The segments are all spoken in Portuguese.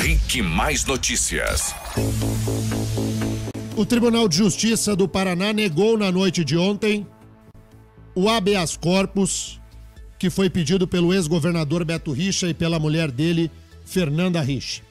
RIC Mais Notícias. O Tribunal de Justiça do Paraná negou na noite de ontem o habeas corpus que foi pedido pelo ex-governador Beto Richa e pela mulher dele, Fernanda Richa.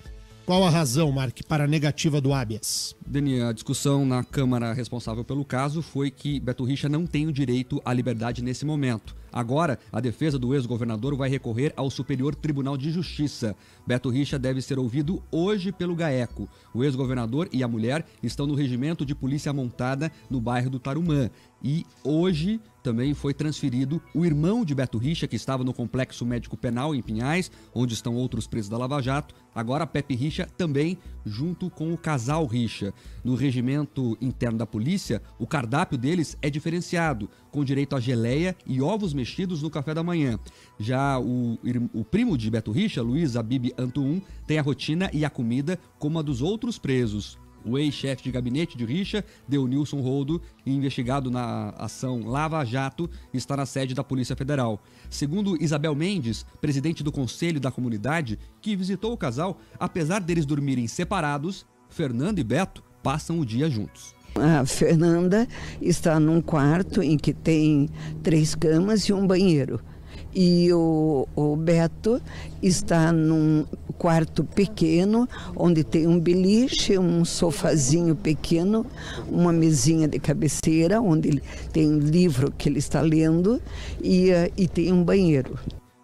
Qual a razão, Mark, para a negativa do habeas? Deni, a discussão na Câmara responsável pelo caso foi que Beto Richa não tem o direito à liberdade nesse momento. Agora, a defesa do ex-governador vai recorrer ao Superior Tribunal de Justiça. Beto Richa deve ser ouvido hoje pelo GAECO. O ex-governador e a mulher estão no regimento de polícia montada no bairro do Tarumã. E hoje também foi transferido o irmão de Beto Richa, que estava no Complexo Médico Penal em Pinhais, onde estão outros presos da Lava Jato. Agora Pepe Richa também, junto com o casal Richa. No regimento interno da polícia, o cardápio deles é diferenciado, com direito a geleia e ovos mexidos no café da manhã. Já o primo de Beto Richa, Luiz Abib Antuum, tem a rotina e a comida como a dos outros presos. O ex-chefe de gabinete de Richa, Deunilson Roldo, investigado na ação Lava Jato, está na sede da Polícia Federal. Segundo Isabel Mendes, presidente do Conselho da Comunidade, que visitou o casal, apesar deles dormirem separados, Fernanda e Beto passam o dia juntos. A Fernanda está num quarto em que tem 3 camas e um banheiro. E o Beto está num quarto pequeno, onde tem um beliche, um sofazinho pequeno, uma mesinha de cabeceira, onde ele tem um livro que ele está lendo e tem um banheiro.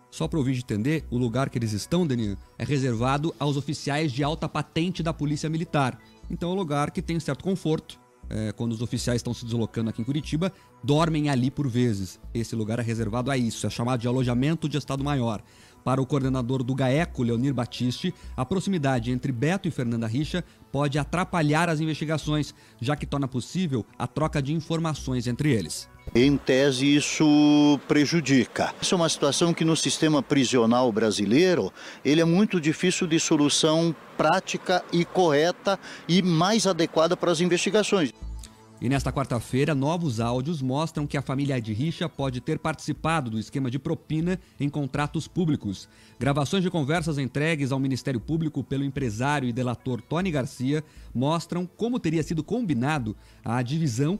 Só para o ouvinte entender, o lugar que eles estão, Daniel, é reservado aos oficiais de alta patente da Polícia Militar. Então é um lugar que tem um certo conforto. Quando os oficiais estão se deslocando aqui em Curitiba, dormem ali por vezes. Esse lugar é reservado a isso, é chamado de alojamento de Estado-Maior. Para o coordenador do GAECO, Leonir Batiste, a proximidade entre Beto e Fernanda Richa pode atrapalhar as investigações, já que torna possível a troca de informações entre eles. Em tese, isso prejudica. Essa é uma situação que no sistema prisional brasileiro, ele é muito difícil de solução prática e correta e mais adequada para as investigações. E nesta quarta-feira, novos áudios mostram que a família de Richa pode ter participado do esquema de propina em contratos públicos. Gravações de conversas entregues ao Ministério Público pelo empresário e delator Tony Garcia mostram como teria sido combinado a divisão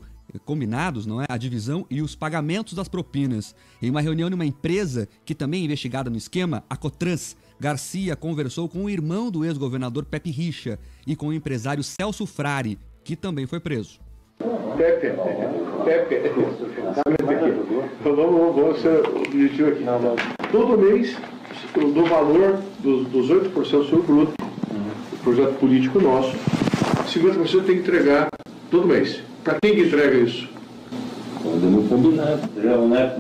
a divisão e os pagamentos das propinas. Em uma reunião numa empresa que também é investigada no esquema, a Cotrans, Garcia conversou com o irmão do ex-governador Pepe Richa e com o empresário Celso Frari, que também foi preso. Pepe, vamos ser objetivo aqui. Todo mês, do valor dos 8% do seu bruto, o projeto político nosso, 50% tem que entregar todo mês. Para quem que entrega isso? Quando combinado, né?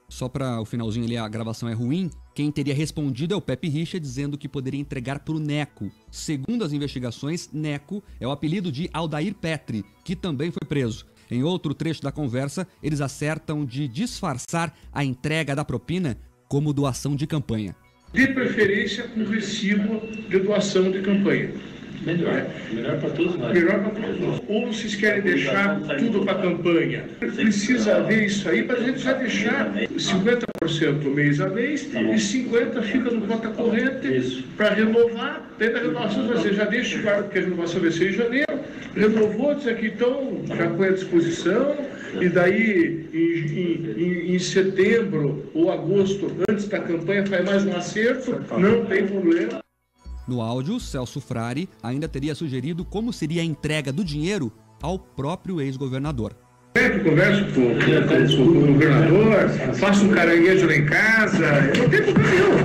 Só para o finalzinho ali, a gravação é ruim. Quem teria respondido é o Pepe Richa, dizendo que poderia entregar para o Neco. Segundo as investigações, Neco é o apelido de Aldair Petri, que também foi preso. Em outro trecho da conversa, eles acertam de disfarçar a entrega da propina como doação de campanha. De preferência com recibo de doação de campanha. Melhor para todos nós. Melhor para todos nós. Ou vocês querem deixar tudo para a campanha? Precisa ver isso aí para a gente já deixar 50% mês a mês e 50% fica no conta corrente para renovar. Dentro da renovação, você já deixa, claro que a renovação vai ser em janeiro, renovou, diz aqui, então já põe à disposição, e daí em setembro ou agosto, antes da campanha, faz mais um acerto, não tem problema. No áudio, Celso Frari ainda teria sugerido como seria a entrega do dinheiro ao próprio ex-governador. Eu converso com o governador, faço um caranguejo lá em casa, eu não tenho problema nenhum.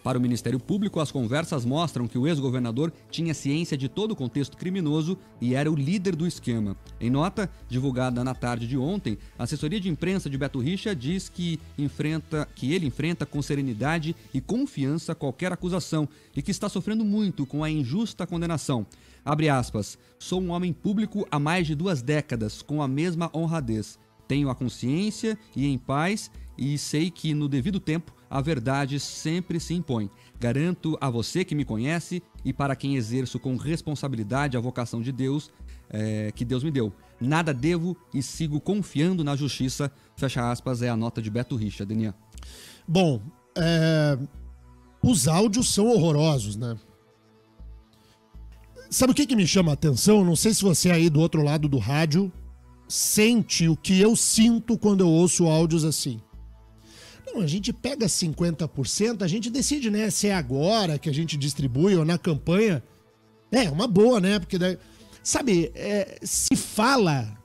Para o Ministério Público, as conversas mostram que o ex-governador tinha ciência de todo o contexto criminoso e era o líder do esquema. Em nota, divulgada na tarde de ontem, a assessoria de imprensa de Beto Richa diz que ele enfrenta com serenidade e confiança qualquer acusação e que está sofrendo muito com a injusta condenação. Abre aspas, sou um homem público há mais de 2 décadas, com a mesma honradez. Tenho a consciência e em paz e sei que no devido tempo a verdade sempre se impõe. Garanto a você que me conhece e para quem exerço com responsabilidade a vocação de Deus, que Deus me deu. Nada devo e sigo confiando na justiça. Fecha aspas, é a nota de Beto Richa, Denian. Bom, Os áudios são horrorosos, né? Sabe o que me chama a atenção? Não sei se você aí do outro lado do rádio sente o que eu sinto quando eu ouço áudios assim. Não, a gente pega 50%, a gente decide, né, se é agora que a gente distribui ou na campanha. É uma boa, né? Porque daí, sabe, se fala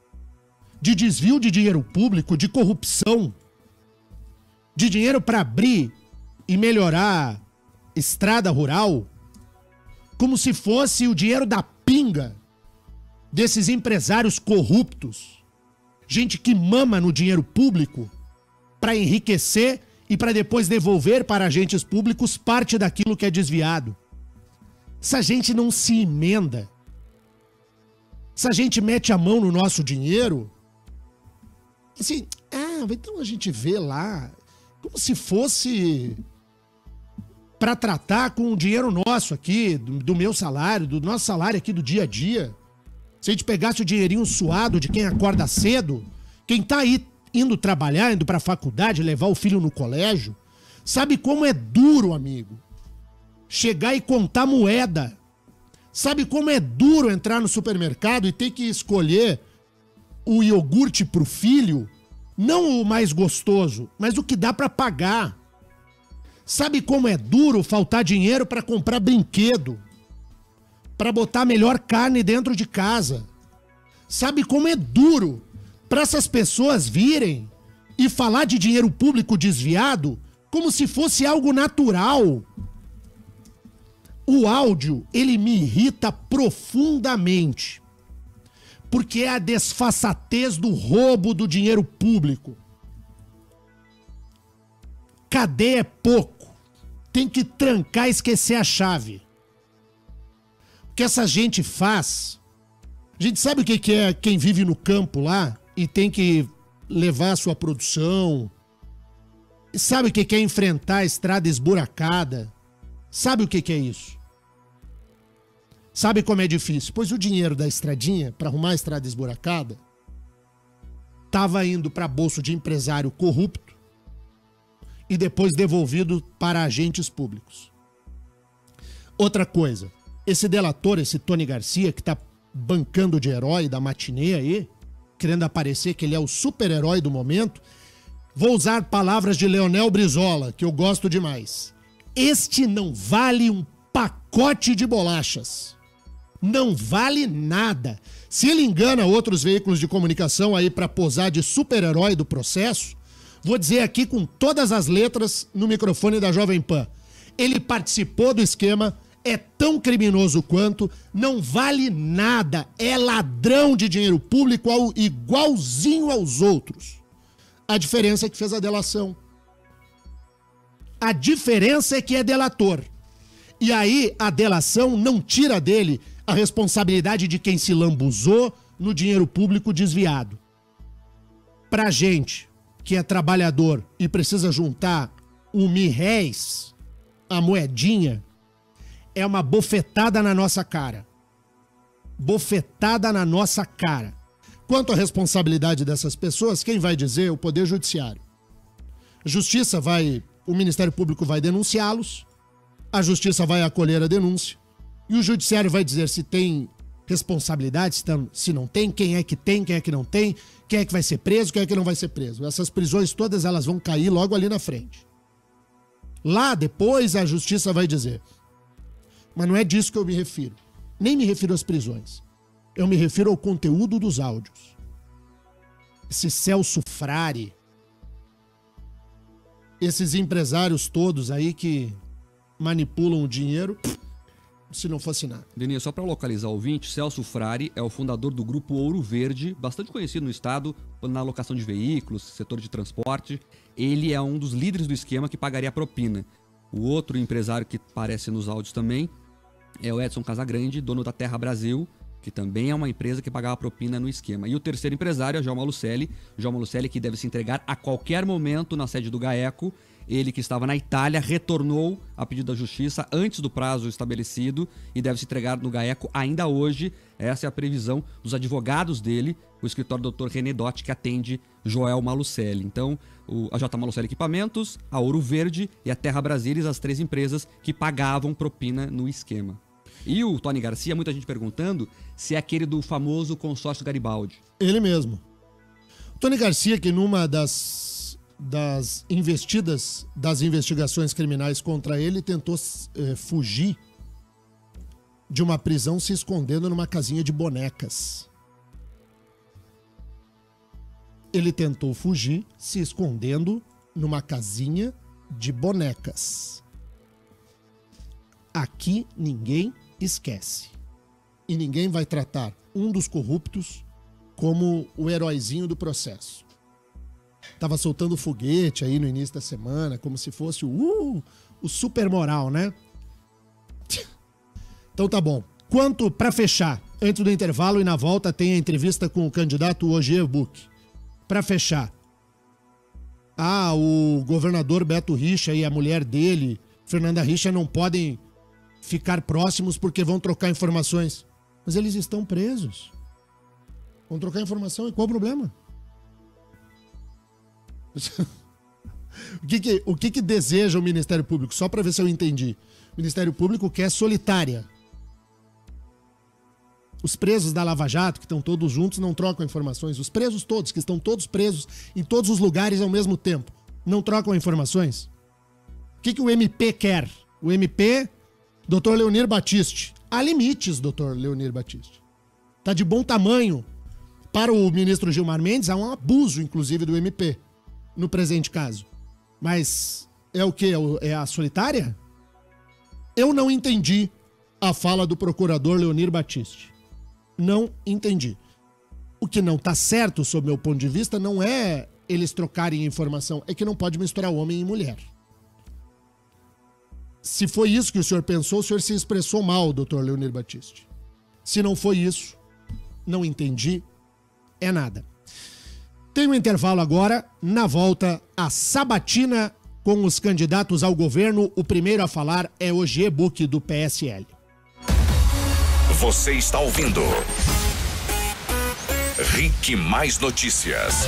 de desvio de dinheiro público, de corrupção, de dinheiro para abrir e melhorar estrada rural, como se fosse o dinheiro da pinga desses empresários corruptos, gente que mama no dinheiro público para enriquecer e para depois devolver para agentes públicos parte daquilo que é desviado. Essa gente não se emenda. Essa gente mete a mão no nosso dinheiro. Assim, então a gente vê lá como se fosse para tratar com o dinheiro nosso aqui, do meu salário, do nosso salário aqui do dia a dia. Se a gente pegasse o dinheirinho suado de quem acorda cedo, quem tá aí indo trabalhar, indo pra faculdade, levar o filho no colégio, sabe como é duro, amigo, chegar e contar moeda. Sabe como é duro entrar no supermercado e ter que escolher o iogurte pro filho, não o mais gostoso, mas o que dá pra pagar. Sabe como é duro faltar dinheiro pra comprar brinquedo, pra botar a melhor carne dentro de casa. Sabe como é duro para essas pessoas virem e falar de dinheiro público desviado como se fosse algo natural. O áudio, ele me irrita profundamente, porque é a desfaçatez do roubo do dinheiro público. Cadeia é pouco. Tem que trancar e esquecer a chave. O que essa gente faz... A gente sabe o que é quem vive no campo lá e tem que levar a sua produção. Sabe o que é enfrentar a estrada esburacada. Sabe o que é isso. Sabe como é difícil? Pois o dinheiro da estradinha, para arrumar a estrada esburacada, estava indo para bolso de empresário corrupto e depois devolvido para agentes públicos. Outra coisa, esse delator, esse Tony Garcia, que está bancando de herói da matinê aí, querendo aparecer que ele é o super-herói do momento, vou usar palavras de Leonel Brizola, que eu gosto demais. Este não vale um pacote de bolachas. Não vale nada. Se ele engana outros veículos de comunicação aí para posar de super-herói do processo, vou dizer aqui com todas as letras no microfone da Jovem Pan. Ele participou do esquema, é tão criminoso quanto, não vale nada, é ladrão de dinheiro público igualzinho aos outros. A diferença é que fez a delação. A diferença é que é delator. E aí a delação não tira dele a responsabilidade de quem se lambuzou no dinheiro público desviado. Pra gente que é trabalhador e precisa juntar o MRES, a moedinha, é uma bofetada na nossa cara. Bofetada na nossa cara. Quanto à responsabilidade dessas pessoas, quem vai dizer? O Poder Judiciário. A Justiça vai... O Ministério Público vai denunciá-los, a Justiça vai acolher a denúncia e o Judiciário vai dizer se tem responsabilidade, se não tem, quem é que não tem, quem é que vai ser preso, quem é que não vai ser preso. Essas prisões todas elas vão cair logo ali na frente. Lá depois a Justiça vai dizer. Mas não é disso que eu me refiro. Nem me refiro às prisões. Eu me refiro ao conteúdo dos áudios. Esse Celso Frari, esses empresários todos aí que manipulam o dinheiro, se não fosse nada. Denis, só para localizar o ouvinte, Celso Frari é o fundador do grupo Ouro Verde, bastante conhecido no estado na alocação de veículos, setor de transporte. Ele é um dos líderes do esquema que pagaria a propina. O outro empresário que aparece nos áudios também é o Edson Casagrande, dono da Terra Brasil, que também é uma empresa que pagava propina no esquema. E o terceiro empresário é o João Malucelli, que deve se entregar a qualquer momento na sede do GAECO. Ele, que estava na Itália, retornou a pedido da Justiça antes do prazo estabelecido e deve se entregar no GAECO ainda hoje. Essa é a previsão dos advogados dele, o escritório do Dr. René Dotti, que atende Joel Malucelli. Então, a J. Malucelli Equipamentos, a Ouro Verde e a Terra Brasilis, as três empresas que pagavam propina no esquema. E o Tony Garcia, muita gente perguntando se é aquele do famoso consórcio Garibaldi. Ele mesmo. O Tony Garcia, que numa das investigações criminais contra ele, tentou fugir de uma prisão se escondendo numa casinha de bonecas. Ele tentou fugir se escondendo numa casinha de bonecas. Aqui ninguém esquece. E ninguém vai tratar um dos corruptos como o heróizinho do processo. Tava soltando foguete aí no início da semana, como se fosse o super moral, né? Então tá bom. Quanto, pra fechar, antes do intervalo e na volta tem a entrevista com o candidato Ogier Buch. Pra fechar. O governador Beto Richa e a mulher dele, Fernanda Richa, não podem ficar próximos porque vão trocar informações. Mas eles estão presos. Vão trocar informação e qual o problema? O que deseja o Ministério Público? Só para ver se eu entendi. O Ministério Público quer solitária. Os presos da Lava Jato, que estão todos juntos, não trocam informações. Os presos todos, que estão todos presos em todos os lugares ao mesmo tempo, não trocam informações. O que o MP quer? O MP, Dr. Leonir Batiste. Há limites, Dr. Leonir Batiste. Tá de bom tamanho. Para o ministro Gilmar Mendes, há um abuso, inclusive, do MP, no presente caso. Mas é o quê? É a solitária? Eu não entendi a fala do procurador Leonir Batiste. Não entendi. O que não tá certo, sob meu ponto de vista, não é eles trocarem informação, é que não pode misturar homem e mulher. Se foi isso que o senhor pensou, o senhor se expressou mal, doutor Leonir Batiste. Se não foi isso, não entendi, é nada. Tem um intervalo agora, na volta, a sabatina com os candidatos ao governo. O primeiro a falar é o Ogier Buch, do PSL. Você está ouvindo RIC Mais Notícias.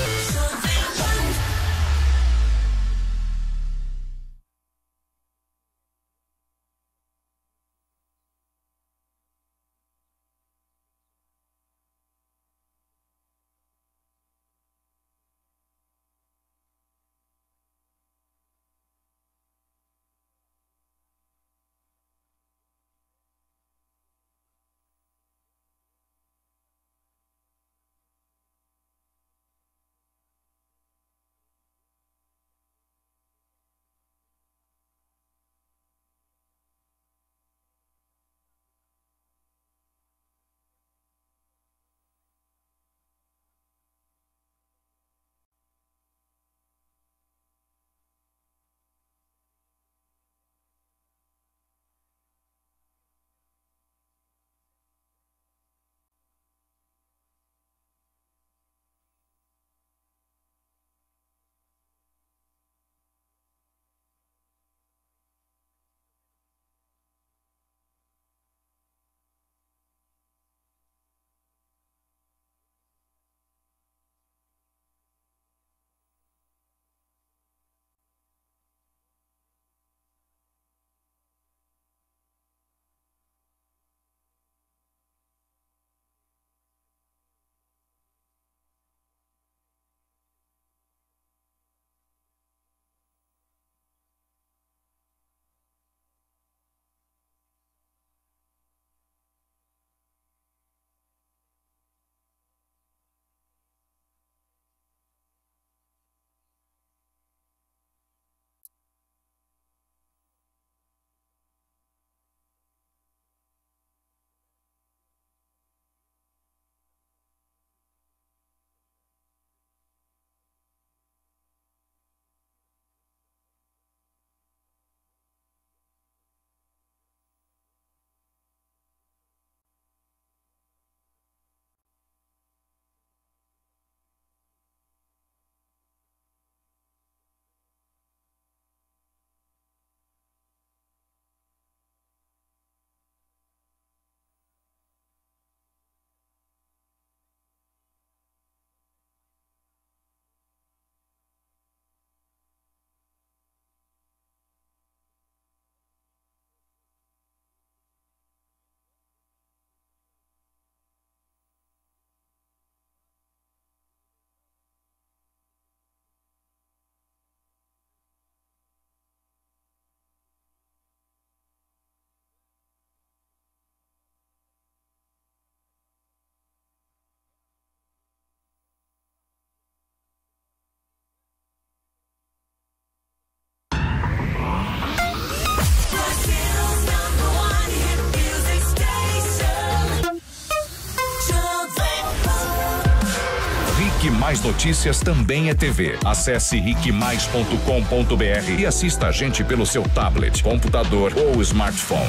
Mais Notícias também é TV. Acesse riquemais.com.br e assista a gente pelo seu tablet, computador ou smartphone.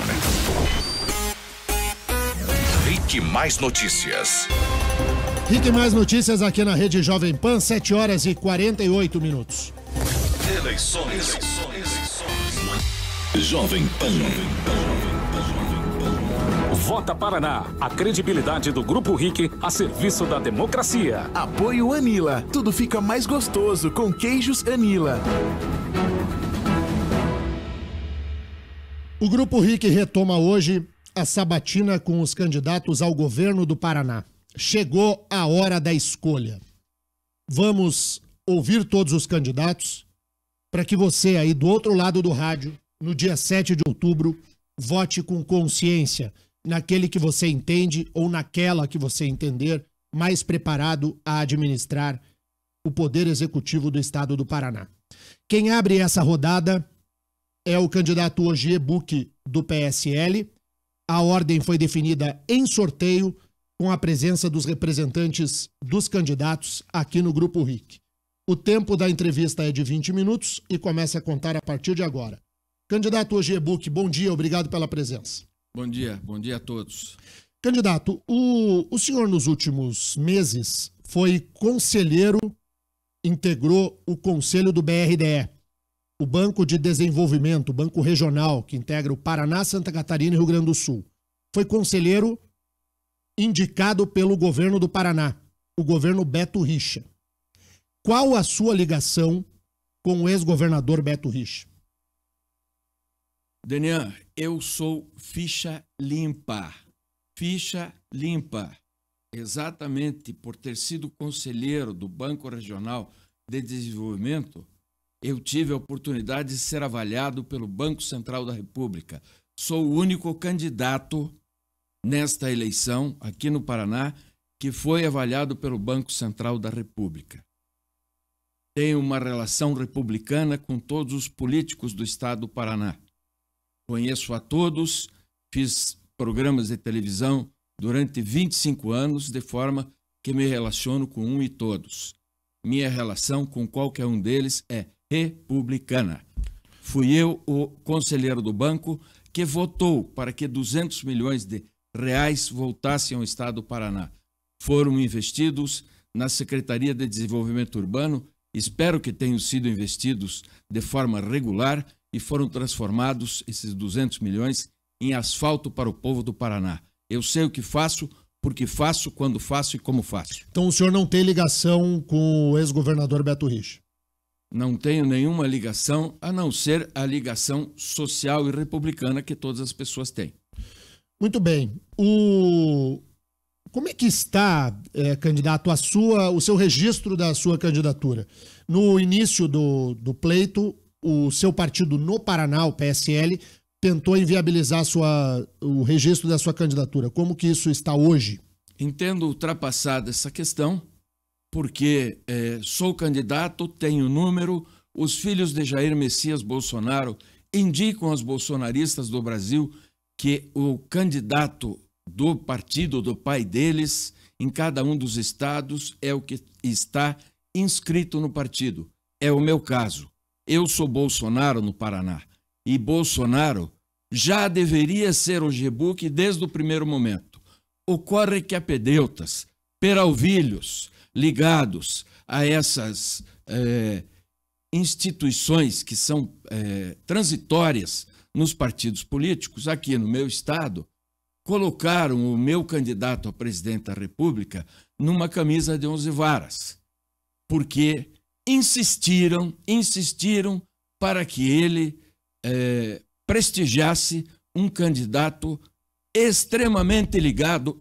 Rique Mais Notícias. Rique Mais Notícias aqui na Rede Jovem Pan, 7 horas e 48 minutos. Eleições. Jovem Pan. Vota Paraná, a credibilidade do Grupo RIC a serviço da democracia. Apoio Anila, tudo fica mais gostoso com queijos Anila. O Grupo RIC retoma hoje a sabatina com os candidatos ao governo do Paraná. Chegou a hora da escolha. Vamos ouvir todos os candidatos para que você aí do outro lado do rádio, no dia 7 de outubro, vote com consciência naquele que você entende ou naquela que você entender mais preparado a administrar o Poder Executivo do Estado do Paraná. Quem abre essa rodada é o candidato Ogier Buch do PSL. A ordem foi definida em sorteio com a presença dos representantes dos candidatos aqui no Grupo RIC. O tempo da entrevista é de 20 minutos e começa a contar a partir de agora. Candidato Ogier Buch, bom dia, obrigado pela presença. Bom dia a todos. Candidato, o senhor nos últimos meses foi conselheiro, integrou o conselho do BRDE, o Banco de Desenvolvimento, o Banco Regional, que integra o Paraná, Santa Catarina e Rio Grande do Sul. Foi conselheiro indicado pelo governo do Paraná, o governo Beto Richa. Qual a sua ligação com o ex-governador Beto Richa? Denian, eu sou ficha limpa. Ficha limpa. Exatamente por ter sido conselheiro do Banco Regional de Desenvolvimento, eu tive a oportunidade de ser avaliado pelo Banco Central da República. Sou o único candidato nesta eleição, aqui no Paraná, que foi avaliado pelo Banco Central da República. Tenho uma relação republicana com todos os políticos do estado do Paraná. Conheço a todos, fiz programas de televisão durante 25 anos, de forma que me relaciono com um e todos. Minha relação com qualquer um deles é republicana. Fui eu o conselheiro do banco que votou para que 200 milhões de reais voltassem ao estado do Paraná. Foram investidos na Secretaria de Desenvolvimento Urbano, espero que tenham sido investidos de forma regular e foram transformados, esses 200 milhões, em asfalto para o povo do Paraná. Eu sei o que faço, porque faço, quando faço e como faço. Então o senhor não tem ligação com o ex-governador Beto Richa? Não tenho nenhuma ligação, a não ser a ligação social e republicana que todas as pessoas têm. Muito bem. Como é que está, candidato, o seu registro da sua candidatura? No início do pleito, o seu partido no Paraná, o PSL, tentou inviabilizar o registro da sua candidatura. Como que isso está hoje? Entendo ultrapassada essa questão, porque sou candidato, tenho número, os filhos de Jair Messias Bolsonaro indicam aos bolsonaristas do Brasil que o candidato do partido do pai deles, em cada um dos estados, é o que está inscrito no partido. É o meu caso. Eu sou Bolsonaro no Paraná. E Bolsonaro já deveria ser Ogier Buch desde o primeiro momento. Ocorre que apedeutas, peralvilhos, ligados a essas instituições que são transitórias nos partidos políticos, aqui no meu estado, colocaram o meu candidato a presidente da República numa camisa de 11 varas, porque insistiram para que ele prestigiasse um candidato extremamente ligado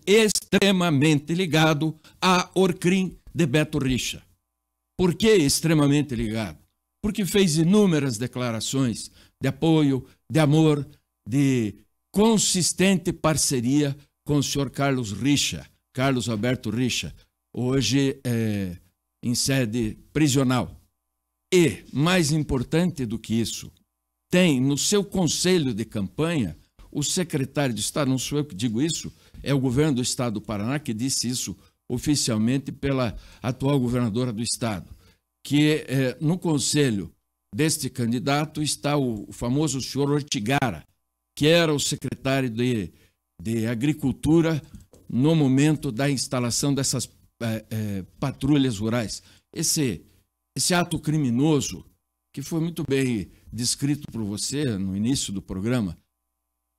a Orcrim de Beto Richa. Por que extremamente ligado? Porque fez inúmeras declarações de apoio, de amor, de consistente parceria com o senhor Carlos Alberto Richa, hoje em sede prisional. E, mais importante do que isso, tem no seu conselho de campanha o secretário de Estado, não sou eu que digo isso, é o governo do Estado do Paraná que disse isso oficialmente pela atual governadora do estado, que no conselho deste candidato está o famoso senhor Ortigara, que era o secretário de Agricultura no momento da instalação dessas patrulhas rurais. Esse ato criminoso, que foi muito bem descrito por você no início do programa,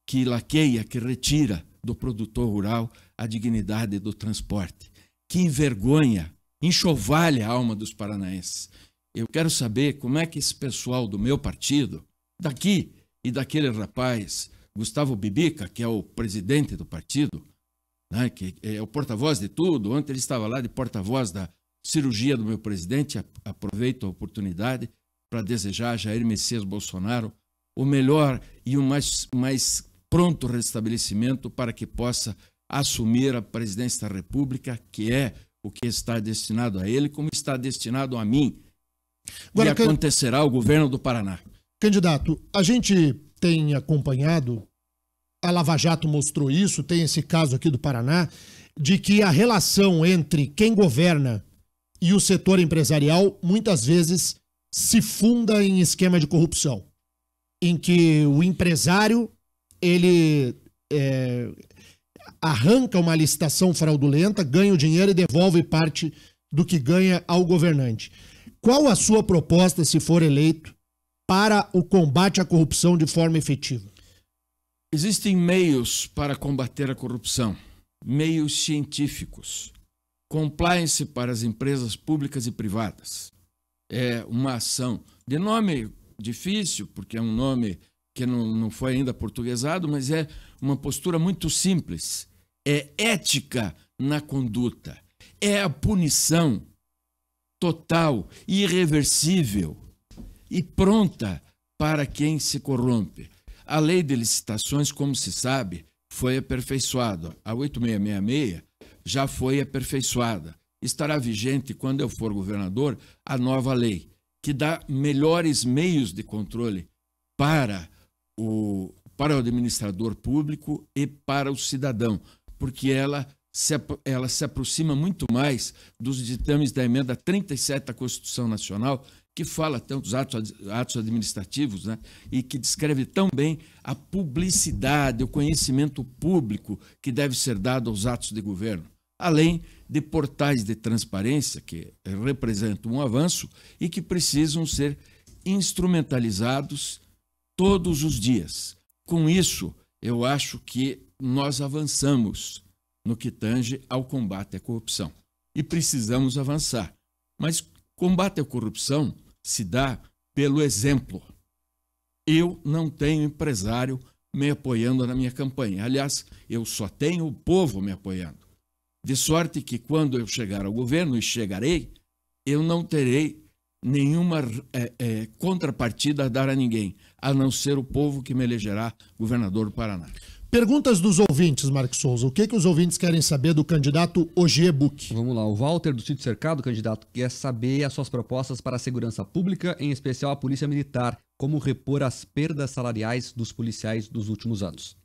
que laqueia, que retira do produtor rural a dignidade do transporte, que envergonha, enxovalha a alma dos paranaenses. Eu quero saber como é que esse pessoal do meu partido, daqui e daquele rapaz, Gustavo Bibica, que é o presidente do partido, né, que é o porta-voz de tudo, ontem ele estava lá de porta-voz da cirurgia do meu presidente, aproveito a oportunidade para desejar a Jair Messias Bolsonaro o melhor e o mais pronto restabelecimento para que possa assumir a presidência da República, que é o que está destinado a ele, como está destinado a mim. Agora, e acontecerá o governo do Paraná. Candidato, a gente tem acompanhado, a Lava Jato mostrou isso, tem esse caso aqui do Paraná, de que a relação entre quem governa e o setor empresarial muitas vezes se funda em esquema de corrupção, em que o empresário ele arranca uma licitação fraudulenta, ganha o dinheiro e devolve parte do que ganha ao governante. Qual a sua proposta, se for eleito, para o combate à corrupção de forma efetiva? Existem meios para combater a corrupção, meios científicos. Compliance para as empresas públicas e privadas. É uma ação de nome difícil, porque é um nome que não foi ainda portuguesado, mas é uma postura muito simples. É ética na conduta. É a punição total, irreversível e pronta para quem se corrompe. A lei de licitações, como se sabe, foi aperfeiçoada. A 8666 já foi aperfeiçoada. Estará vigente, quando eu for governador, a nova lei, que dá melhores meios de controle para o administrador público e para o cidadão, porque ela se aproxima muito mais dos ditames da emenda 37 da Constituição Nacional, que fala tanto dos atos administrativos, né? E que descreve tão bem a publicidade, o conhecimento público que deve ser dado aos atos de governo, além de portais de transparência, que representam um avanço e que precisam ser instrumentalizados todos os dias. Com isso, eu acho que nós avançamos no que tange ao combate à corrupção. E precisamos avançar. Mas combate à corrupção se dá pelo exemplo. Eu não tenho empresário me apoiando na minha campanha. Aliás, eu só tenho o povo me apoiando. De sorte que quando eu chegar ao governo, e chegarei, eu não terei nenhuma contrapartida a dar a ninguém, a não ser o povo que me elegerá governador do Paraná. Perguntas dos ouvintes, Marcos Souza. O que os ouvintes querem saber do candidato Ogier Buch? Vamos lá. O Walter, do Sítio Cercado, candidato, quer saber as suas propostas para a segurança pública, em especial a Polícia Militar. Como repor as perdas salariais dos policiais dos últimos anos?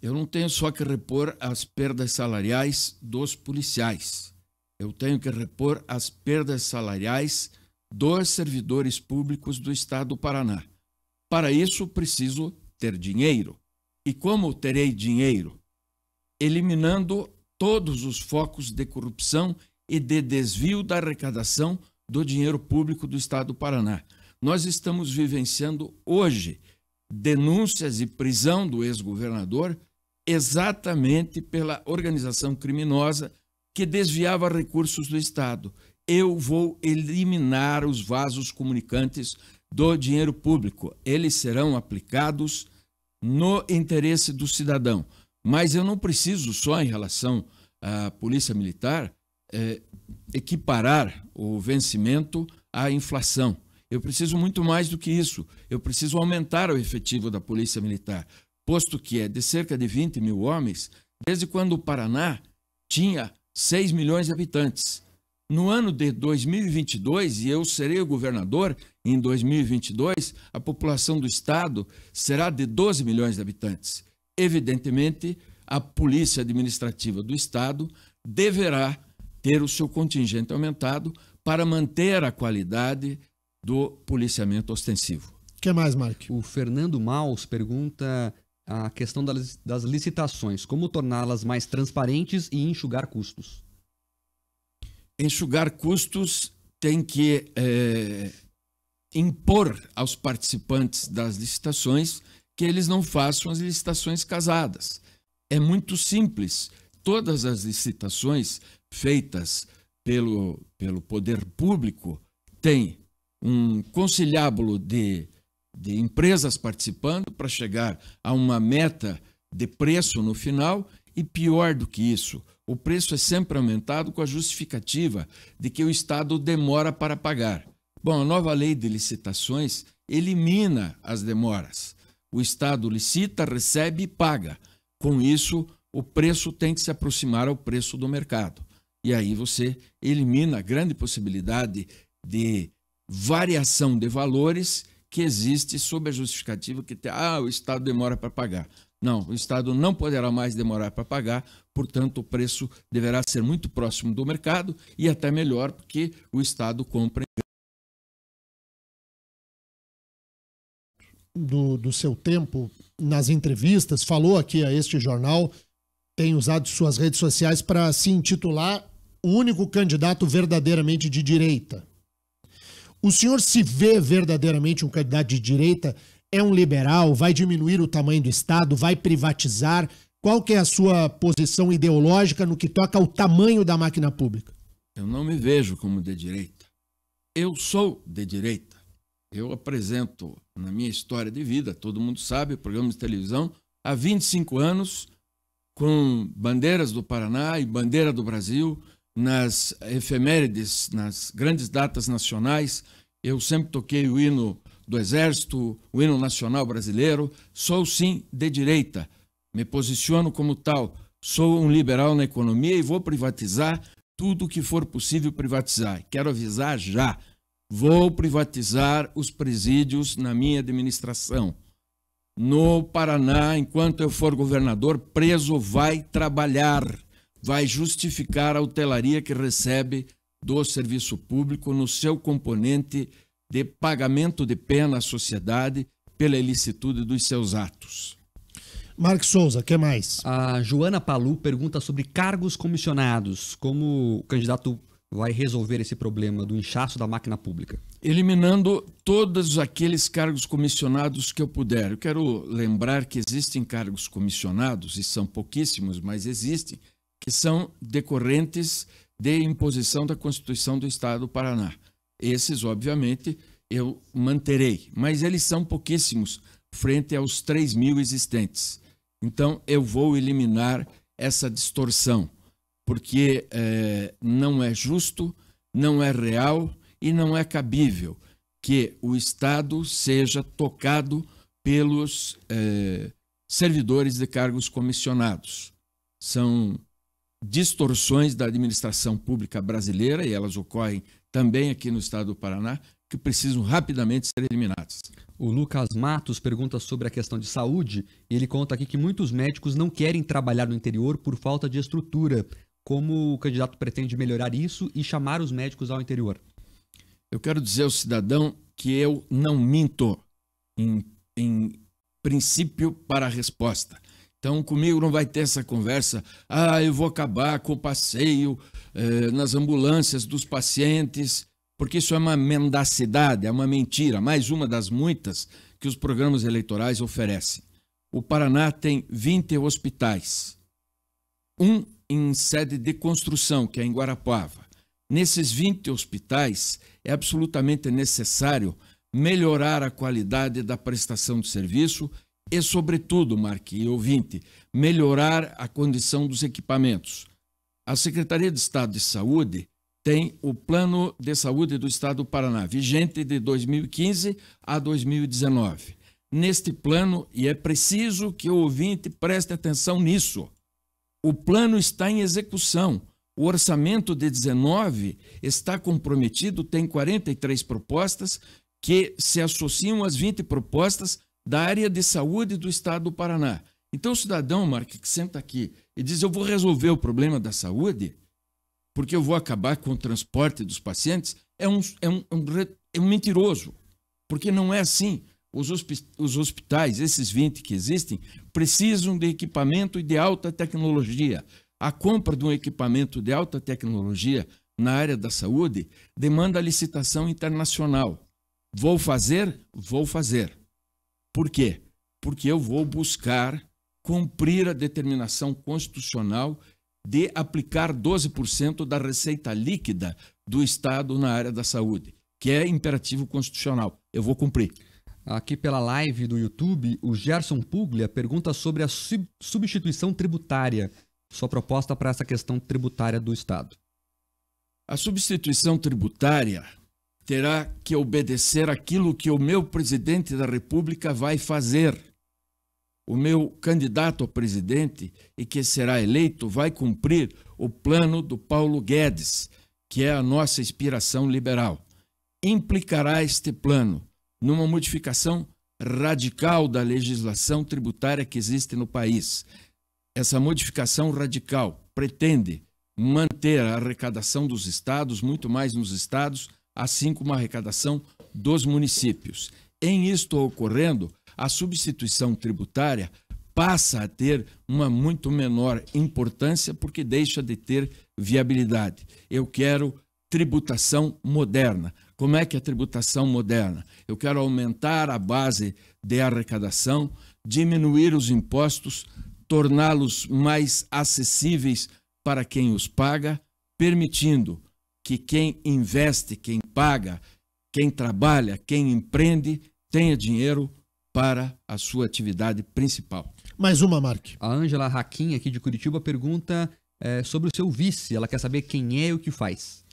Eu não tenho só que repor as perdas salariais dos policiais. Eu tenho que repor as perdas salariais dos servidores públicos do Estado do Paraná. Para isso, preciso ter dinheiro. E como terei dinheiro? Eliminando todos os focos de corrupção e de desvio da arrecadação do dinheiro público do Estado do Paraná. Nós estamos vivenciando hoje denúncias e prisão do ex-governador exatamente pela organização criminosa que desviava recursos do Estado. Eu vou eliminar os vasos comunicantes do dinheiro público. Eles serão aplicados no interesse do cidadão. Mas eu não preciso só, em relação à Polícia Militar, equiparar o vencimento à inflação. Eu preciso muito mais do que isso. Eu preciso aumentar o efetivo da Polícia Militar, posto que é de cerca de 20 mil homens, desde quando o Paraná tinha 6 milhões de habitantes. No ano de 2022, e eu serei o governador em 2022, a população do Estado será de 12 milhões de habitantes. Evidentemente, a Polícia Administrativa do Estado deverá ter o seu contingente aumentado para manter a qualidade do policiamento ostensivo. O que mais, Mark? O Fernando Maus pergunta a questão das licitações. Como torná-las mais transparentes e enxugar custos? Enxugar custos tem que impor aos participantes das licitações que eles não façam as licitações casadas. É muito simples. Todas as licitações feitas pelo poder público têm um conciliábulo de empresas participando para chegar a uma meta de preço no final e, pior do que isso, o preço é sempre aumentado com a justificativa de que o Estado demora para pagar. Bom, a nova lei de licitações elimina as demoras. O Estado licita, recebe e paga. Com isso, o preço tem que se aproximar ao preço do mercado. E aí você elimina a grande possibilidade de variação de valores que existe sob a justificativa que o Estado demora para pagar. Não, o Estado não poderá mais demorar para pagar, portanto o preço deverá ser muito próximo do mercado e até melhor, porque o Estado compra. Do seu tempo, nas entrevistas, falou aqui a este jornal, tem usado suas redes sociais para se intitular o único candidato verdadeiramente de direita. O senhor se vê verdadeiramente um candidato de direita? É um liberal? Vai diminuir o tamanho do Estado? Vai privatizar? Qual que é a sua posição ideológica no que toca ao tamanho da máquina pública? Eu não me vejo como de direita. Eu sou de direita. Eu apresento, na minha história de vida, todo mundo sabe, programas de televisão, há 25 anos, com bandeiras do Paraná e bandeira do Brasil, nas efemérides, nas grandes datas nacionais. Eu sempre toquei o hino do Exército, o hino nacional brasileiro. Sou, sim, de direita. Me posiciono como tal. Sou um liberal na economia e vou privatizar tudo o que for possível privatizar. Quero avisar já. Vou privatizar os presídios na minha administração. No Paraná, enquanto eu for governador, preso vai trabalhar. Vai justificar a hotelaria que recebe do serviço público no seu componente de pagamento de pena à sociedade pela ilicitude dos seus atos. Mark Souza, o que mais? A Joana Palu pergunta sobre cargos comissionados. Como o candidato vai resolver esse problema do inchaço da máquina pública? Eliminando todos aqueles cargos comissionados que eu puder. Eu quero lembrar que existem cargos comissionados, e são pouquíssimos, mas existem, que são decorrentes de imposição da Constituição do Estado do Paraná. Esses, obviamente, eu manterei, mas eles são pouquíssimos frente aos 3.000 existentes. Então, eu vou eliminar essa distorção, porque não é justo, não é real e não é cabível que o Estado seja tocado pelos servidores de cargos comissionados. São distorções da administração pública brasileira, e elas ocorrem também aqui no estado do Paraná, que precisam rapidamente ser eliminadas. O Lucas Matos pergunta sobre a questão de saúde, e ele conta aqui que muitos médicos não querem trabalhar no interior por falta de estrutura. Como o candidato pretende melhorar isso e chamar os médicos ao interior? Eu quero dizer ao cidadão que eu não minto em princípio para a resposta. Então, comigo não vai ter essa conversa, eu vou acabar com o passeio nas ambulâncias dos pacientes, porque isso é uma mendacidade, é uma mentira, mais uma das muitas que os programas eleitorais oferecem. O Paraná tem 20 hospitais, um em sede de construção, que é em Guarapuava. Nesses 20 hospitais, é absolutamente necessário melhorar a qualidade da prestação do serviço e, sobretudo, Mark e ouvinte, melhorar a condição dos equipamentos. A Secretaria de Estado de Saúde tem o Plano de Saúde do Estado do Paraná, vigente de 2015 a 2019. Neste plano, e é preciso que o ouvinte preste atenção nisso, o plano está em execução. O orçamento de 19 está comprometido, tem 43 propostas que se associam às 20 propostas da área de saúde do Estado do Paraná. Então o cidadão, Marco, que senta aqui e diz, eu vou resolver o problema da saúde porque eu vou acabar com o transporte dos pacientes, é um mentiroso, porque não é assim. Os hospitais, esses 20 que existem, precisam de equipamento e de alta tecnologia. A compra de um equipamento de alta tecnologia na área da saúde demanda licitação internacional. Vou fazer? Vou fazer. Por quê? Porque eu vou buscar cumprir a determinação constitucional de aplicar 12% da receita líquida do Estado na área da saúde, que é imperativo constitucional. Eu vou cumprir. Aqui pela live do YouTube, o Gerson Puglia pergunta sobre a substituição tributária. Sua proposta para essa questão tributária do Estado. A substituição tributária terá que obedecer aquilo que o meu presidente da República vai fazer. O meu candidato a presidente e que será eleito vai cumprir o plano do Paulo Guedes, que é a nossa inspiração liberal. Implicará este plano numa modificação radical da legislação tributária que existe no país. Essa modificação radical pretende manter a arrecadação dos estados, muito mais nos estados, assim como a arrecadação dos municípios. Em isto ocorrendo, a substituição tributária passa a ter uma muito menor importância porque deixa de ter viabilidade. Eu quero tributação moderna. Como é que é a tributação moderna? Eu quero aumentar a base de arrecadação, diminuir os impostos, torná-los mais acessíveis para quem os paga, permitindo que quem investe, quem paga, quem trabalha, quem empreende, tenha dinheiro para a sua atividade principal. Mais uma, Mark. A Ângela Raquin, aqui de Curitiba, pergunta sobre o seu vice. Ela quer saber quem é e o que faz.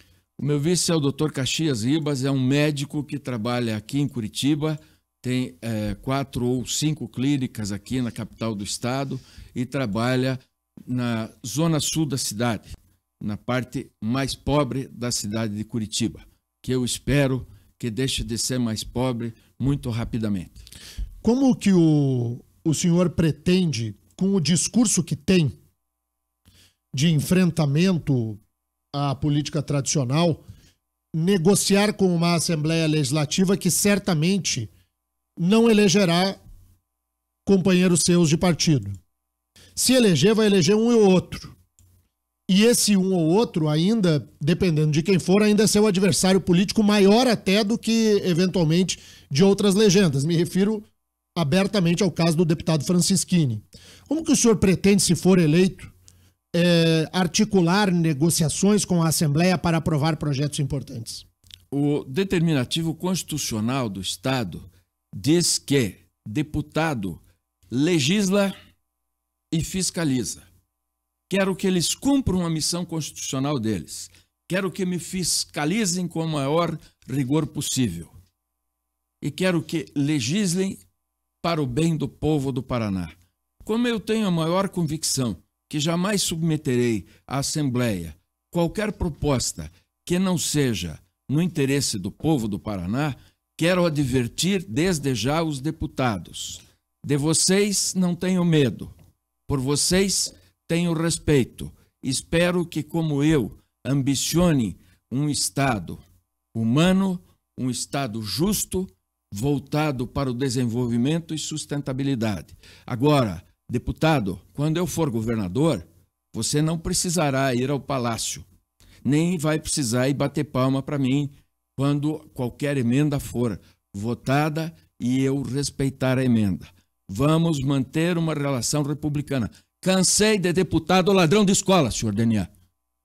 O meu vice é o Dr. Caxias Ribas, é um médico que trabalha aqui em Curitiba, tem 4 ou 5 clínicas aqui na capital do estado e trabalha na zona sul da cidade, na parte mais pobre da cidade de Curitiba, que eu espero que deixe de ser mais pobre muito rapidamente. Como que o senhor pretende, com o discurso que tem de enfrentamento à política tradicional, negociar com uma Assembleia Legislativa que certamente não elegerá companheiros seus de partido? Se eleger, vai eleger um ou outro. E esse um ou outro, ainda, dependendo de quem for, ainda é seu adversário político maior até do que, eventualmente, de outras legendas. Me refiro abertamente ao caso do deputado Francisquini. Como que o senhor pretende, se for eleito, articular negociações com a Assembleia para aprovar projetos importantes? O determinativo constitucional do Estado diz que deputado legisla e fiscaliza. Quero que eles cumpram a missão constitucional deles. Quero que me fiscalizem com o maior rigor possível. E quero que legislem para o bem do povo do Paraná. Como eu tenho a maior convicção que jamais submeterei à Assembleia qualquer proposta que não seja no interesse do povo do Paraná, quero advertir desde já os deputados. De vocês não tenho medo. Por vocês tenho respeito. Espero que, como eu, ambicione um Estado humano, um Estado justo, voltado para o desenvolvimento e sustentabilidade. Agora, deputado, quando eu for governador, você não precisará ir ao palácio, nem vai precisar ir bater palma para mim quando qualquer emenda for votada e eu respeitar a emenda. Vamos manter uma relação republicana. Cansei de deputado ladrão de escola, senhor Denian.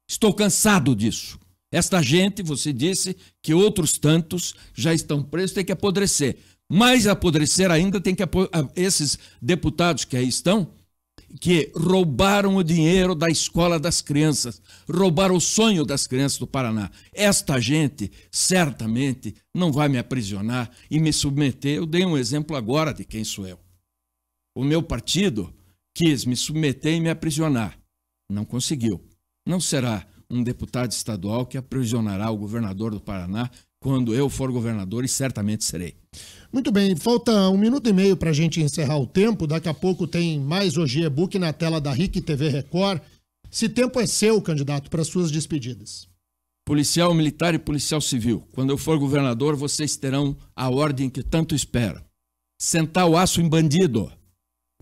Estou cansado disso. Esta gente, você disse que outros tantos já estão presos, tem que apodrecer. Mais apodrecer ainda tem que esses deputados que aí estão, que roubaram o dinheiro da escola das crianças, roubaram o sonho das crianças do Paraná. Esta gente certamente não vai me aprisionar e me submeter. Eu dei um exemplo agora de quem sou eu. O meu partido quis me submeter e me aprisionar. Não conseguiu. Não será um deputado estadual que aprisionará o governador do Paraná quando eu for governador, e certamente serei. Muito bem, falta 1 minuto e meio para a gente encerrar o tempo. Daqui a pouco tem mais hoje e-book na tela da RIC TV Record. Esse tempo é seu, candidato, para suas despedidas. Policial militar e policial civil, quando eu for governador, vocês terão a ordem que tanto esperam. Sentar o aço em bandido.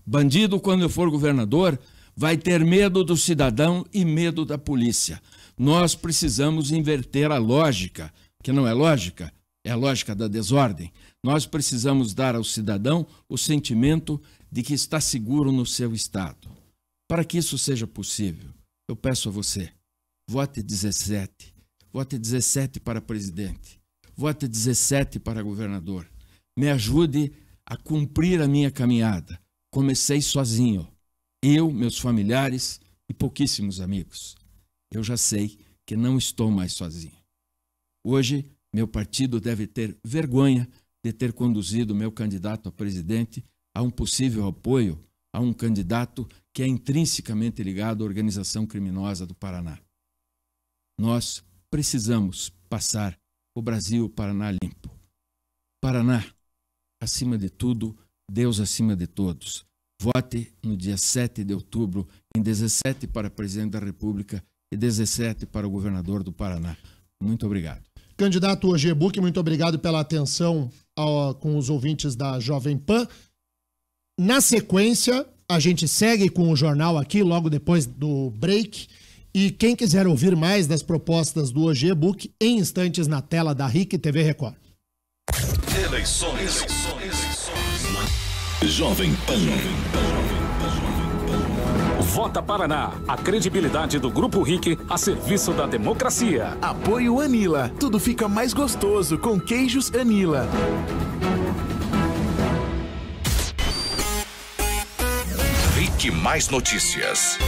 Bandido, quando eu for governador, vai ter medo do cidadão e medo da polícia. Nós precisamos inverter a lógica, que não é lógica, é a lógica da desordem. Nós precisamos dar ao cidadão o sentimento de que está seguro no seu estado. Para que isso seja possível, eu peço a você, vote 17. Vote 17 para presidente. Vote 17 para governador. Me ajude a cumprir a minha caminhada. Comecei sozinho. Eu, meus familiares e pouquíssimos amigos. Eu já sei que não estou mais sozinho. Hoje, meu partido deve ter vergonha de ter conduzido meu candidato a presidente a um possível apoio a um candidato que é intrinsecamente ligado à organização criminosa do Paraná. Nós precisamos passar o Brasil, o Paraná limpo. Paraná, acima de tudo, Deus acima de todos. Vote no dia 7 de outubro, em 17 para presidente da República e 17 para o governador do Paraná. Muito obrigado. Candidato hoje e-book, muito obrigado pela atenção com os ouvintes da Jovem Pan. Na sequência, a gente segue com o jornal aqui, logo depois do break. E quem quiser ouvir mais das propostas do Hoje e-book, em instantes na tela da RIC TV Record. Eleições. Jovem Pan. Vota Paraná, a credibilidade do Grupo RIC a serviço da democracia. Apoio Anila, tudo fica mais gostoso com queijos Anila. RIC Mais Notícias.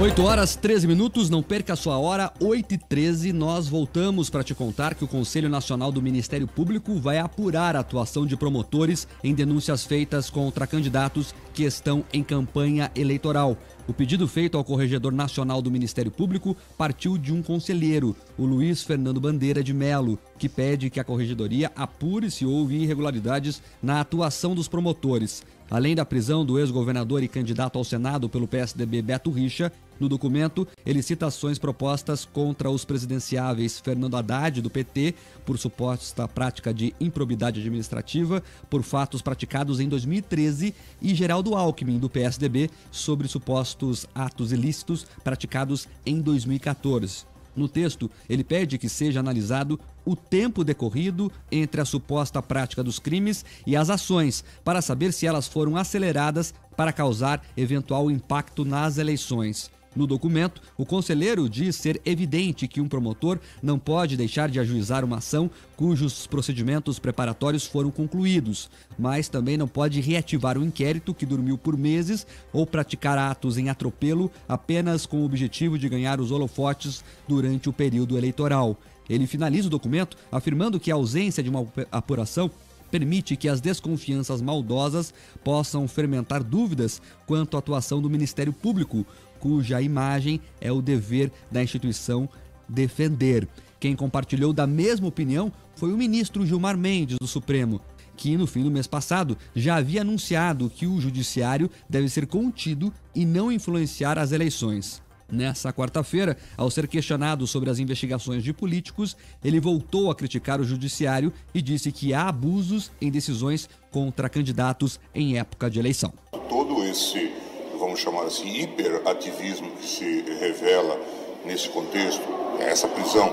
8 horas 13 minutos, não perca a sua hora, 8h13, nós voltamos para te contar que o Conselho Nacional do Ministério Público vai apurar a atuação de promotores em denúncias feitas contra candidatos que estão em campanha eleitoral. O pedido feito ao Corregedor Nacional do Ministério Público partiu de um conselheiro, o Luiz Fernando Bandeira de Melo, que pede que a Corregedoria apure se houve irregularidades na atuação dos promotores. Além da prisão do ex-governador e candidato ao Senado pelo PSDB Beto Richa, no documento, ele cita ações propostas contra os presidenciáveis Fernando Haddad, do PT, por suposta prática de improbidade administrativa, por fatos praticados em 2013, e Geraldo Alckmin, do PSDB, sobre supostos atos ilícitos praticados em 2014. No texto, ele pede que seja analisado o tempo decorrido entre a suposta prática dos crimes e as ações, para saber se elas foram aceleradas para causar eventual impacto nas eleições. No documento, o conselheiro diz ser evidente que um promotor não pode deixar de ajuizar uma ação cujos procedimentos preparatórios foram concluídos, mas também não pode reativar um inquérito que dormiu por meses ou praticar atos em atropelo apenas com o objetivo de ganhar os holofotes durante o período eleitoral. Ele finaliza o documento afirmando que a ausência de uma apuração permite que as desconfianças maldosas possam fermentar dúvidas quanto à atuação do Ministério Público, cuja imagem é o dever da instituição defender. Quem compartilhou da mesma opinião foi o ministro Gilmar Mendes, do Supremo, que no fim do mês passado já havia anunciado que o judiciário deve ser contido e não influenciar as eleições. Nessa quarta-feira, ao ser questionado sobre as investigações de políticos, ele voltou a criticar o judiciário e disse que há abusos em decisões contra candidatos em época de eleição. Todo esse, vamos chamar assim, hiperativismo que se revela nesse contexto, essa prisão,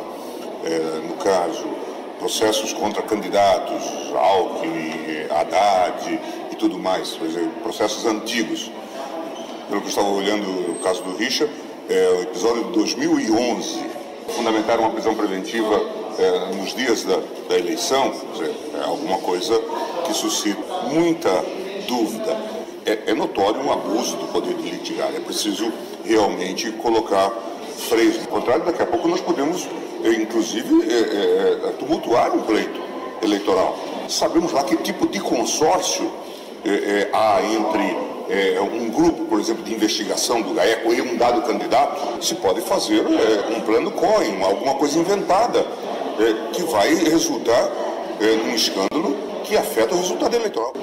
no caso, processos contra candidatos, Alckmin, Haddad e tudo mais, quer dizer, processos antigos. Pelo que eu estava olhando no caso do Richa, o episódio de 2011, fundamentar uma prisão preventiva nos dias da eleição, quer dizer, é alguma coisa que suscita muita dúvida. É notório um abuso do poder de litigar, é preciso realmente colocar freios. Ao contrário, daqui a pouco nós podemos, inclusive, tumultuar um pleito eleitoral. Sabemos lá que tipo de consórcio há entre um grupo, por exemplo, de investigação do GAECO e um dado candidato. Se pode fazer um plano Cohen, alguma coisa inventada que vai resultar num escândalo que afeta o resultado eleitoral.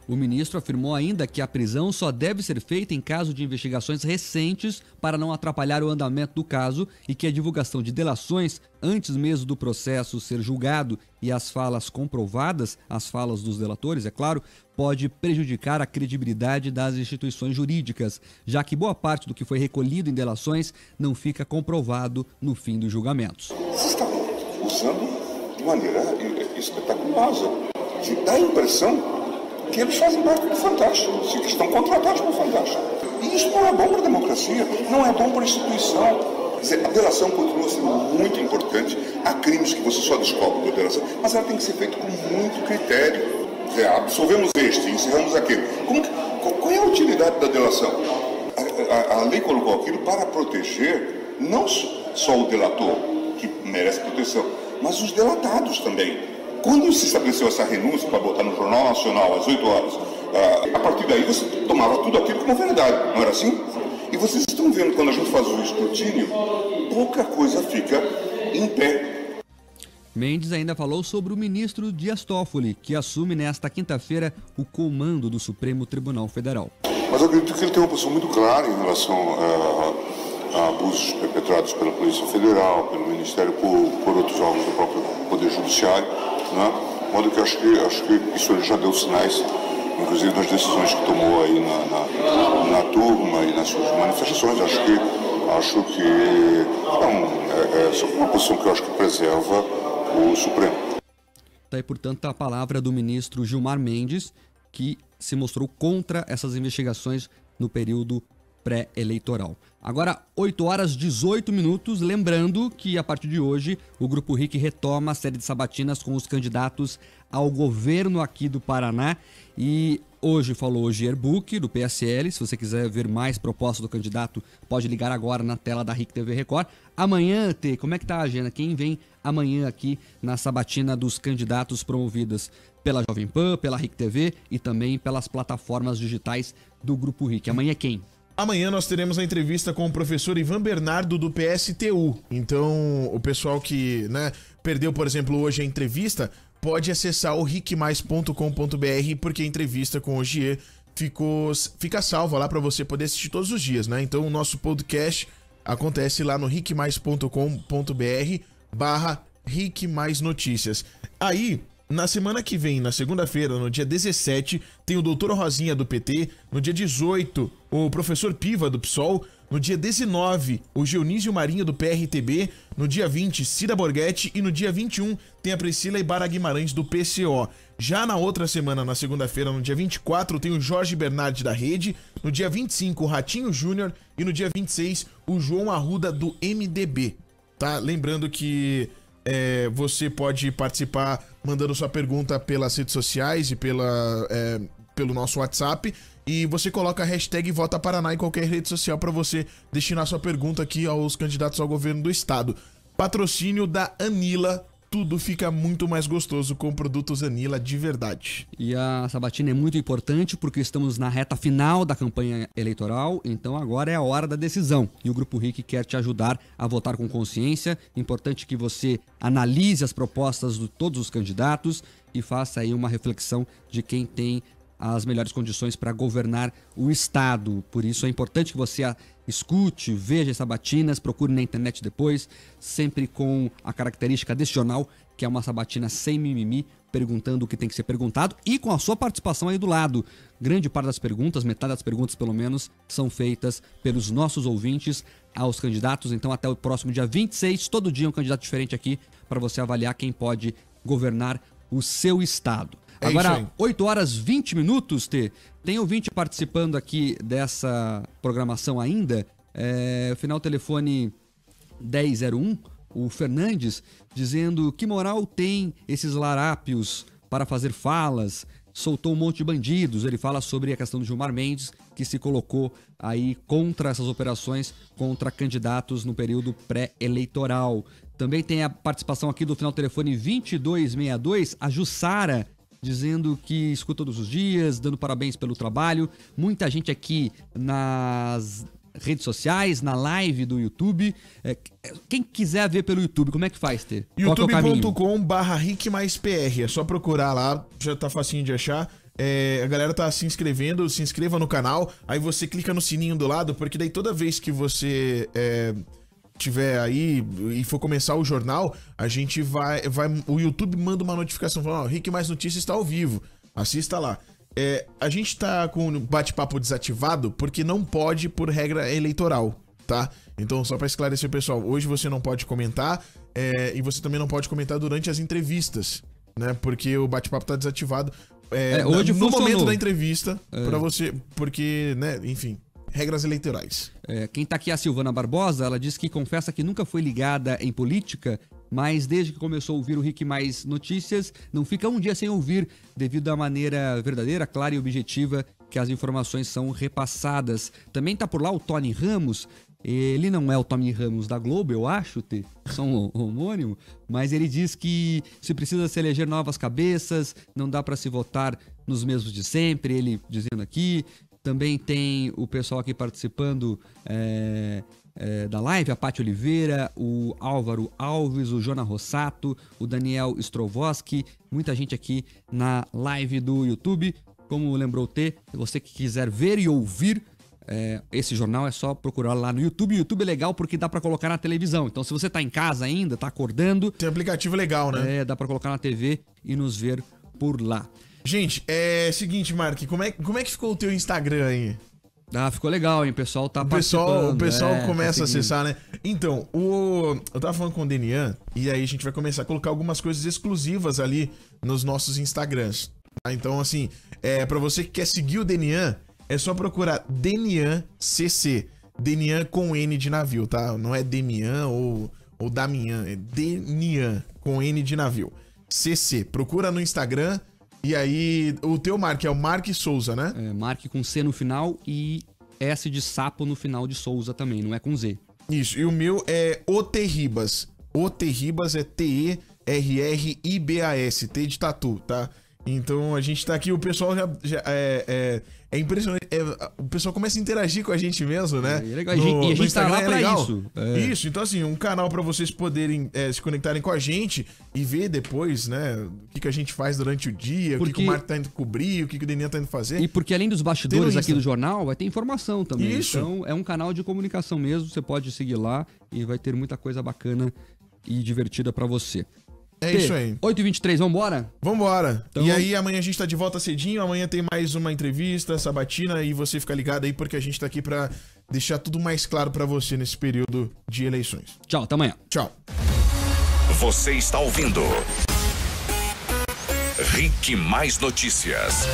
O ministro afirmou ainda que a prisão só deve ser feita em caso de investigações recentes para não atrapalhar o andamento do caso e que a divulgação de delações antes mesmo do processo ser julgado e as falas comprovadas, as falas dos delatores, é claro, pode prejudicar a credibilidade das instituições jurídicas, já que boa parte do que foi recolhido em delações não fica comprovado no fim dos julgamentos. Você está usando de maneira espetaculosa, que dá a impressão que eles fazem parte do Fantástico, que estão contratados para o Fantástico. E isso não é bom para a democracia, não é bom para a instituição. Quer dizer, a delação continua sendo muito importante. Há crimes que você só descobre por delação, mas ela tem que ser feita com muito critério. Quer dizer, absolvemos este, encerramos aquele. Qual é a utilidade da delação? A lei colocou aquilo para proteger não só o delator, que merece proteção, mas os delatados também. Quando se estabeleceu essa renúncia para botar no Jornal Nacional às 8 horas, a partir daí você tomava tudo aquilo como verdade, não era assim? E vocês estão vendo, quando a gente faz o escrutínio, pouca coisa fica em pé. Mendes ainda falou sobre o ministro Dias Toffoli, que assume nesta quinta-feira o comando do Supremo Tribunal Federal. Mas eu acredito que ele tem uma posição muito clara em relação a abusos perpetrados pela Polícia Federal, pelo Ministério Público, por outros órgãos do próprio Poder Judiciário. Né? De modo que acho que isso ele já deu sinais, inclusive nas decisões que tomou aí na turma e nas suas manifestações. Acho que é uma posição que eu acho que preserva o Supremo. Tá aí, portanto, a palavra do ministro Gilmar Mendes, que se mostrou contra essas investigações no período pré-eleitoral. Agora, 8 horas 18 minutos, lembrando que a partir de hoje o Grupo RIC retoma a série de sabatinas com os candidatos ao governo aqui do Paraná e hoje falou o Gier Buck, do PSL. Se você quiser ver mais propostas do candidato, pode ligar agora na tela da RIC TV Record. Amanhã, Tê, como é que tá a agenda? Quem vem amanhã aqui na sabatina dos candidatos promovidas pela Jovem Pan, pela RIC TV e também pelas plataformas digitais do Grupo RIC? Amanhã é quem? Amanhã nós teremos a entrevista com o professor Ivan Bernardo do PSTU. Então, o pessoal que perdeu, por exemplo, hoje a entrevista, pode acessar o ricmais.com.br, porque a entrevista com o Gier fica salva lá para você poder assistir todos os dias, né? Então, o nosso podcast acontece lá no ricmais.com.br/ricmaisnoticias. Aí, na semana que vem, na segunda-feira, no dia 17, tem o doutor Rosinha do PT. No dia 18, o professor Piva do PSOL. No dia 19, o Dionísio Marinho do PRTB. No dia 20, Cida Borghetti. E no dia 21, tem a Priscila Ibarra Guimarães do PCO. Já na outra semana, na segunda-feira, no dia 24, tem o Jorge Bernardi da Rede. No dia 25, o Ratinho Júnior. E no dia 26, o João Arruda do MDB. Tá? Lembrando que você pode participar mandando sua pergunta pelas redes sociais e pelo nosso WhatsApp, e você coloca a hashtag Vota Paraná em qualquer rede social para você destinar sua pergunta aqui aos candidatos ao governo do estado. Patrocínio da Anila, tudo fica muito mais gostoso com produtos Anila de verdade. E a sabatina é muito importante porque estamos na reta final da campanha eleitoral, então agora é a hora da decisão. E o Grupo RIC quer te ajudar a votar com consciência. Importante que você analise as propostas de todos os candidatos e faça aí uma reflexão de quem tem as melhores condições para governar o estado. Por isso é importante que você escute, veja as sabatinas, procure na internet depois, sempre com a característica deste jornal, que é uma sabatina sem mimimi, perguntando o que tem que ser perguntado e com a sua participação aí do lado. Grande parte das perguntas, metade das perguntas pelo menos, são feitas pelos nossos ouvintes aos candidatos. Então até o próximo dia 26, todo dia um candidato diferente aqui para você avaliar quem pode governar o seu estado. Agora, 8 horas 20 minutos, Tê. Tem ouvinte participando aqui dessa programação ainda. Final telefone 1001, o Fernandes, dizendo que moral tem esses larápios para fazer falas. Soltou um monte de bandidos. Ele fala sobre a questão do Gilmar Mendes, que se colocou aí contra essas operações, contra candidatos no período pré-eleitoral. Também tem a participação aqui do final telefone 2262, a Jussara, dizendo que escuta todos os dias, dando parabéns pelo trabalho. Muita gente aqui redes sociais, na live do YouTube. Quem quiser ver pelo YouTube, como é que faz, Tê? youtube.com/RickMaisPR. É só procurar lá, já tá facinho de achar. A galera tá se inscrevendo, se inscreva no canal. Aí você clica no sininho do lado, porque daí toda vez que você tiver aí e for começar o jornal, a gente o YouTube manda uma notificação falando: Rick Mais Notícias está ao vivo, assista lá. A gente tá com o bate-papo desativado porque não pode por regra eleitoral, tá? Então, só para esclarecer, pessoal, hoje você não pode comentar e você também não pode comentar durante as entrevistas, né? Porque o bate-papo tá desativado hoje no momento da entrevista para você, porque, né, enfim, regras eleitorais. Quem tá aqui é a Silvana Barbosa, ela diz que confessa que nunca foi ligada em política, mas desde que começou a ouvir o Rick Mais Notícias, não fica um dia sem ouvir, devido à maneira verdadeira, clara e objetiva que as informações são repassadas. Também tá por lá o Tony Ramos. Ele não é o Tony Ramos da Globo, eu acho, só um homônimo, mas ele diz que se precisa se eleger novas cabeças, não dá para se votar nos mesmos de sempre, ele dizendo aqui. Também tem o pessoal aqui participando da live, a Paty Oliveira, o Álvaro Alves, o Jona Rossato, o Daniel Strovoski, muita gente aqui na live do YouTube. Como lembrou o T, se você quiser ver e ouvir esse jornal, é só procurar lá no YouTube. O YouTube é legal porque dá pra colocar na televisão. Então, se você tá em casa ainda, tá acordando... Tem aplicativo legal, né? Dá pra colocar na TV e nos ver por lá. Gente, seguinte, Mark, como é que ficou o teu Instagram aí? Ficou legal, hein? O pessoal tá participando. O pessoal começa a acessar, né? Então, eu tava falando com o Denian, e aí a gente vai começar a colocar algumas coisas exclusivas ali nos nossos Instagrams. Tá? Então, assim, pra você que quer seguir o Denian, é só procurar Denian CC. Denian com N de navio, tá? Não é Demian ou Damian, é Denian com N de navio. CC. Procura no Instagram. E aí, o teu Mark é o Mark Souza, né? Mark com C no final e S de sapo no final de Souza também, não é com Z. Isso, e o meu é Oterribas. Oterribas é T-E-R-R-I-B-A-S, T de tatu, tá? Então a gente tá aqui, o pessoal já é impressionante. O pessoal começa a interagir com a gente mesmo, né? É legal. E a gente tá lá pra isso. Isso, então assim, um canal pra vocês poderem se conectarem com a gente e ver depois, né, o que a gente faz durante o dia, o que o Marco tá indo cobrir, o que o Denian tá indo fazer. E porque além dos bastidores aqui do jornal, vai ter informação também. Isso. Então é um canal de comunicação mesmo, você pode seguir lá e vai ter muita coisa bacana e divertida pra você. É isso aí. 8h23, vambora? Vambora. Então, e aí amanhã a gente tá de volta cedinho, amanhã tem mais uma entrevista, sabatina, e você fica ligado aí porque a gente tá aqui pra deixar tudo mais claro pra você nesse período de eleições. Tchau, até amanhã. Tchau. Você está ouvindo Rick Mais Notícias.